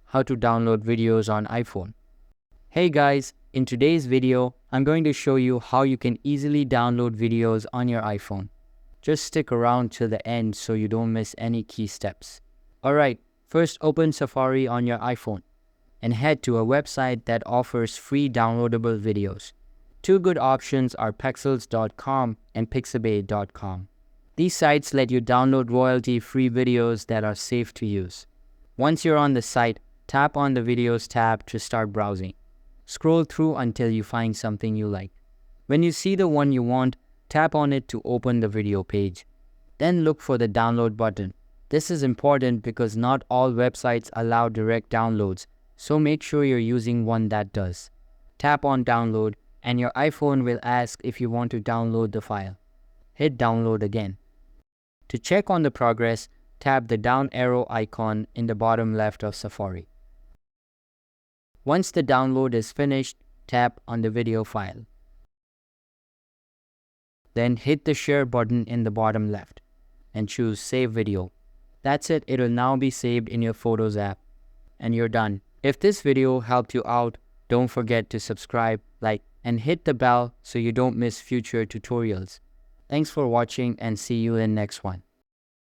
how to download videos on iPhone. Hey guys, in today's video, I'm going to show you how you can easily download videos on your iPhone. Just stick around till the end so you don't miss any key steps. Alright, first open Safari on your iPhone and head to a website that offers free downloadable videos. Two good options are pexels.com and pixabay.com. These sites let you download royalty-free videos that are safe to use. Once you're on the site, tap on the Videos tab to start browsing. Scroll through until you find something you like. When you see the one you want, tap on it to open the video page. Then look for the download button. This is important because not all websites allow direct downloads, so make sure you're using one that does. Tap on download and your iPhone will ask if you want to download the file. Hit download again. To check on the progress, tap the down arrow icon in the bottom left of Safari. Once the download is finished, tap on the video file. Then hit the share button in the bottom left and choose Save Video. That's it, it'll now be saved in your Photos app. And you're done. If this video helped you out, don't forget to subscribe, like, and hit the bell so you don't miss future tutorials. Thanks for watching and see you in next one.